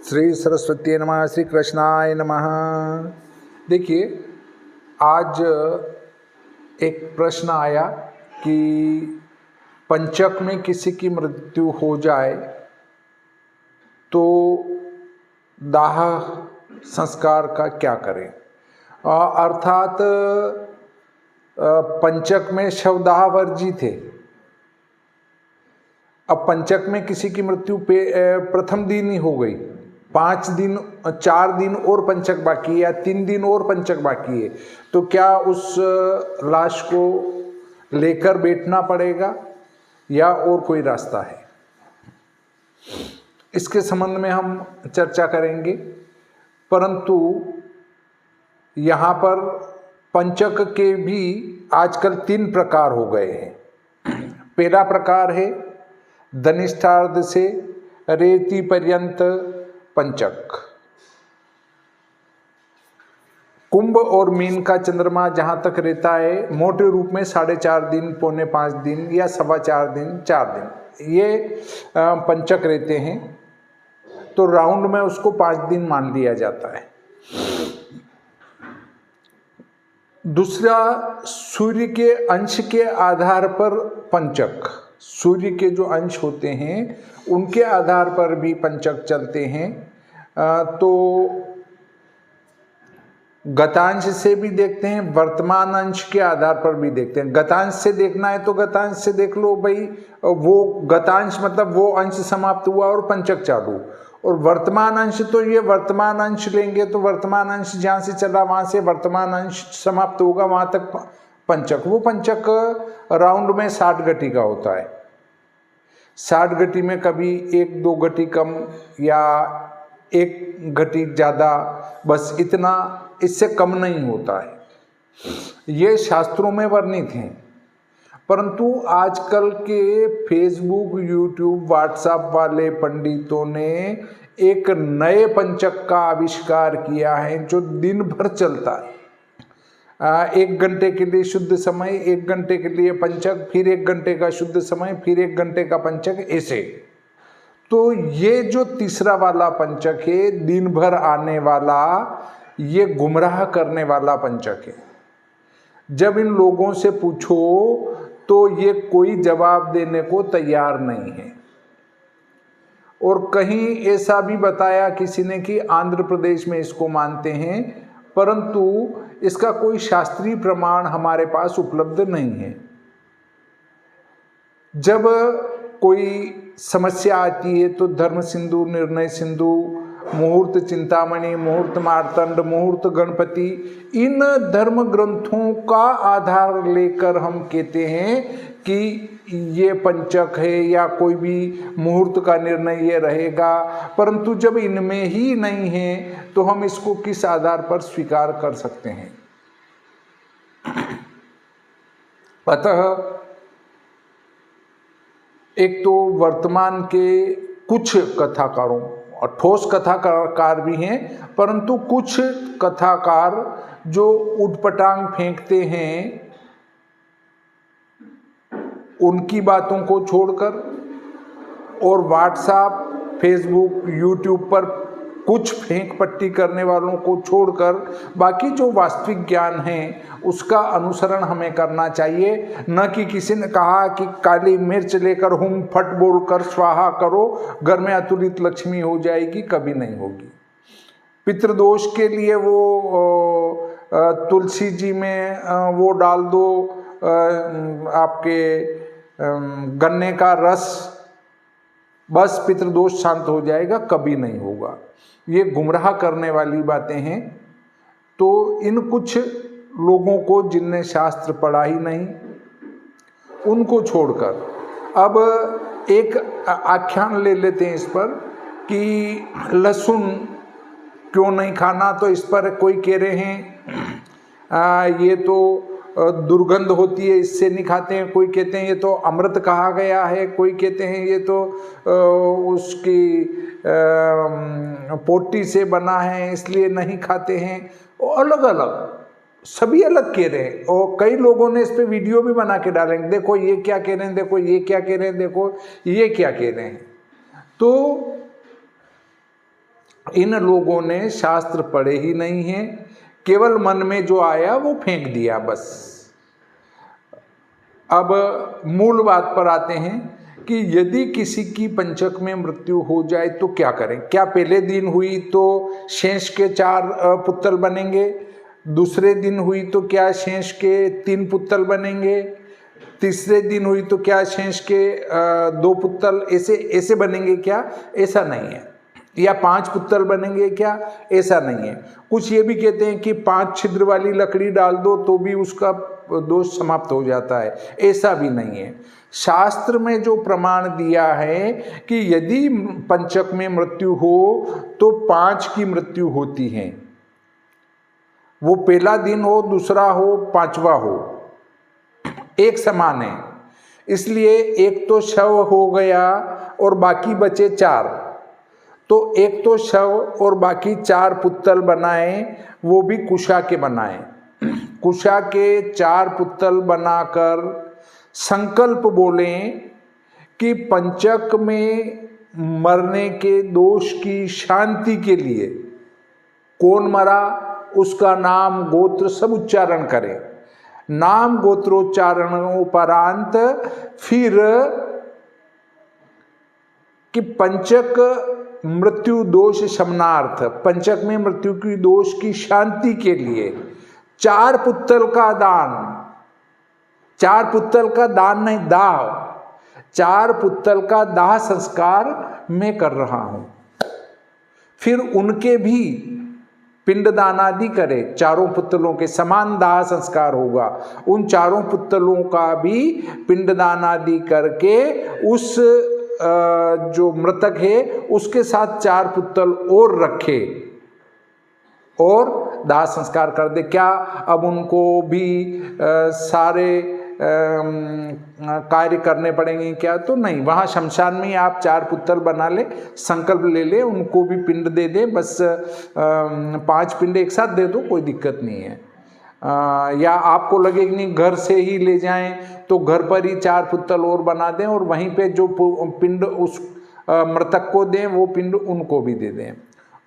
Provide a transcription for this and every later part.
श्री सरस्वती नमः, श्री कृष्णाय नमः। देखिए, आज एक प्रश्न आया कि पंचक में किसी की मृत्यु हो जाए तो दाह संस्कार का क्या करें। अर्थात पंचक में शवदाह वर्जित है। अब पंचक में किसी की मृत्यु प्रथम दिन ही हो गई, 5 दिन 4 दिन और पंचक बाकी है या 3 दिन और पंचक बाकी है, तो क्या उस लाश को लेकर बैठना पड़ेगा या और कोई रास्ता है। इसके संबंध में हम चर्चा करेंगे। परंतु यहाँ पर पंचक के भी आजकल 3 प्रकार हो गए हैं। पहला प्रकार है धनिष्ठार्ध से रेवती पर्यंत पंचक। कुंभ और मीन का चंद्रमा जहाँ तक रहता है, मोटे रूप में 4.5 दिन, पौने 5 दिन या 4.25 दिन, 4 दिन ये पंचक रहते हैं। तो राउंड में उसको 5 दिन मान लिया जाता है। दूसरा, सूर्य के अंश के आधार पर पंचक। सूर्य के जो अंश होते हैं उनके आधार पर भी पंचक चलते हैं। तो गतांश से भी देखते हैं, वर्तमान अंश के आधार पर भी देखते हैं। गतांश से देखना है तो गतांश से देख लो भाई, वो गतांश मतलब वो अंश समाप्त हुआ और पंचक चालू। और वर्तमान अंश तो ये वर्तमान अंश लेंगे तो वर्तमान अंश जहाँ से चला वहाँ से वर्तमान अंश समाप्त होगा, वहाँ तक पंचक। वो पंचक राउंड में 60 घटी का होता है। 60 घटी में कभी 1-2 घटी कम या 1 घटी ज़्यादा, बस इतना, इससे कम नहीं होता है। ये शास्त्रों में वर्णित हैं। परंतु आजकल के फेसबुक, यूट्यूब, व्हाट्सएप वाले पंडितों ने एक नए पंचक का आविष्कार किया है जो दिन भर चलता है। 1 घंटे के लिए शुद्ध समय, 1 घंटे के लिए पंचक, फिर 1 घंटे का शुद्ध समय, फिर 1 घंटे का पंचक, ऐसे। तो ये जो तीसरा वाला पंचक है, दिन भर आने वाला, ये गुमराह करने वाला पंचक है। जब इन लोगों से पूछो तो ये कोई जवाब देने को तैयार नहीं है। और कहीं ऐसा भी बताया किसी ने कि आंध्र प्रदेश में इसको मानते हैं, परंतु इसका कोई शास्त्रीय प्रमाण हमारे पास उपलब्ध नहीं है। जब कोई समस्या आती है तो धर्म सिंधु, निर्णय सिंधु, मुहूर्त चिंतामणि, मुहूर्त मार्तंड, मुहूर्त गणपति, इन धर्म ग्रंथों का आधार लेकर हम कहते हैं कि ये पंचक है या कोई भी मुहूर्त का निर्णय ये रहेगा। परंतु जब इनमें ही नहीं है तो हम इसको किस आधार पर स्वीकार कर सकते हैं। अतः एक तो वर्तमान के कुछ कथाकारों, और ठोस कथाकार भी हैं, परंतु कुछ कथाकार जो उटपटांग फेंकते हैं, उनकी बातों को छोड़कर और व्हाट्सएप, फेसबुक, यूट्यूब पर कुछ फेंक पट्टी करने वालों को छोड़कर बाकी जो वास्तविक ज्ञान है उसका अनुसरण हमें करना चाहिए। न कि किसी ने कहा कि काली मिर्च लेकर हुम फट बोलकर स्वाहा करो, घर में अतुलित लक्ष्मी हो जाएगी, कभी नहीं होगी। पितृदोष के लिए वो तुलसी जी में वो डाल दो, आपके गन्ने का रस, बस पितृदोष शांत हो जाएगा, कभी नहीं होगा। ये गुमराह करने वाली बातें हैं। तो इन कुछ लोगों को जिनने शास्त्र पढ़ा ही नहीं, उनको छोड़कर अब एक आख्यान ले लेते हैं इस पर कि लहसुन क्यों नहीं खाना। तो इस पर कोई कह रहे हैं ये तो दुर्गंध होती है, इससे नहीं खाते हैं। कोई कहते हैं ये तो अमृत कहा गया है, कोई कहते हैं ये तो उसकी पोटी से बना है इसलिए नहीं खाते हैं। अलग अलग, सभी अलग कह रहे हैं। और कई लोगों ने इस पे वीडियो भी बना के डालेंगे, देखो ये क्या कह रहे हैं, देखो ये क्या कह रहे हैं, देखो ये क्या कह रहे हैं। तो इन लोगों ने शास्त्र पढ़े ही नहीं हैं, केवल मन में जो आया वो फेंक दिया बस। अब मूल बात पर आते हैं कि यदि किसी की पंचक में मृत्यु हो जाए तो क्या करें। क्या पहले दिन हुई तो शेष के 4 पुत्तल बनेंगे, दूसरे दिन हुई तो क्या शेष के 3 पुत्तल बनेंगे, तीसरे दिन हुई तो क्या शेष के 2 पुत्तल ऐसे बनेंगे क्या? ऐसा नहीं है। या 5 पुत्तल बनेंगे क्या? ऐसा नहीं है। कुछ ये भी कहते हैं कि 5 छिद्र वाली लकड़ी डाल दो तो भी उसका दोष समाप्त हो जाता है, ऐसा भी नहीं है। शास्त्र में जो प्रमाण दिया है कि यदि पंचक में मृत्यु हो तो 5 की मृत्यु होती है, वो पहला दिन हो, दूसरा हो, 5वां हो, एक समान है। इसलिए एक तो शव हो गया और बाकी बचे 4, तो एक तो शव और बाकी 4 पुत्तल बनाए, वो भी कुशा के बनाए। कुशा के 4 पुत्तल बनाकर संकल्प बोलें कि पंचक में मरने के दोष की शांति के लिए कौन मरा उसका नाम गोत्र सब उच्चारण करें। नाम गोत्रोच्चारणोपरांत फिर कि पंचक मृत्यु दोष शमनार्थ, पंचक में मृत्यु की दोष की शांति के लिए 4 पुत्तल का दान, 4 पुत्तल का दान नहीं, दाह, 4 पुत्तल का दाह संस्कार मैं कर रहा हूं। फिर उनके भी पिंडदान आदि करे, 4 पुत्तलों के समान दाह संस्कार होगा। उन 4 पुत्तलों का भी पिंडदान आदि करके उस जो मृतक है उसके साथ 4 पुत्तल और रखे और दाह संस्कार कर दे। क्या अब उनको भी सारे कार्य करने पड़ेंगे क्या? तो नहीं, वहाँ शमशान में ही आप 4 पुत्तल बना ले, संकल्प ले ले, उनको भी पिंड दे दे, बस 5 पिंड एक साथ दे दो, कोई दिक्कत नहीं है। या आपको लगे कि नहीं घर से ही ले जाएं तो घर पर ही 4 पुत्तल और बना दें और वहीं पे जो पिंड उस मृतक को दें वो पिंड उनको भी दे दें।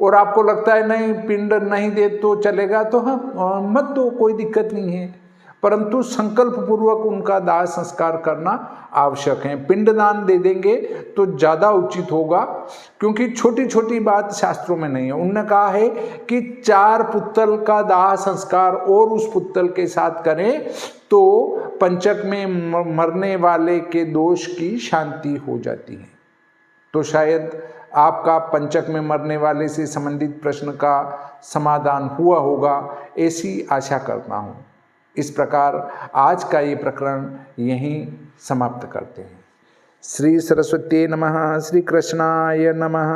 और आपको लगता है नहीं पिंड नहीं दे तो चलेगा, तो हाँ मत दो, कोई दिक्कत नहीं है, परंतु संकल्प पूर्वक उनका दाह संस्कार करना आवश्यक है। पिंडदान दे देंगे तो ज़्यादा उचित होगा, क्योंकि छोटी छोटी बात शास्त्रों में नहीं है। उन्होंने कहा है कि 4 पुत्तल का दाह संस्कार और उस पुत्तल के साथ करें तो पंचक में मरने वाले के दोष की शांति हो जाती है। तो शायद आपका पंचक में मरने वाले से संबंधित प्रश्न का समाधान हुआ होगा, ऐसी आशा करता हूँ। इस प्रकार आज का ये प्रकरण यहीं समाप्त करते हैं। श्री सरस्वती नमः। श्री कृष्णाय नमः।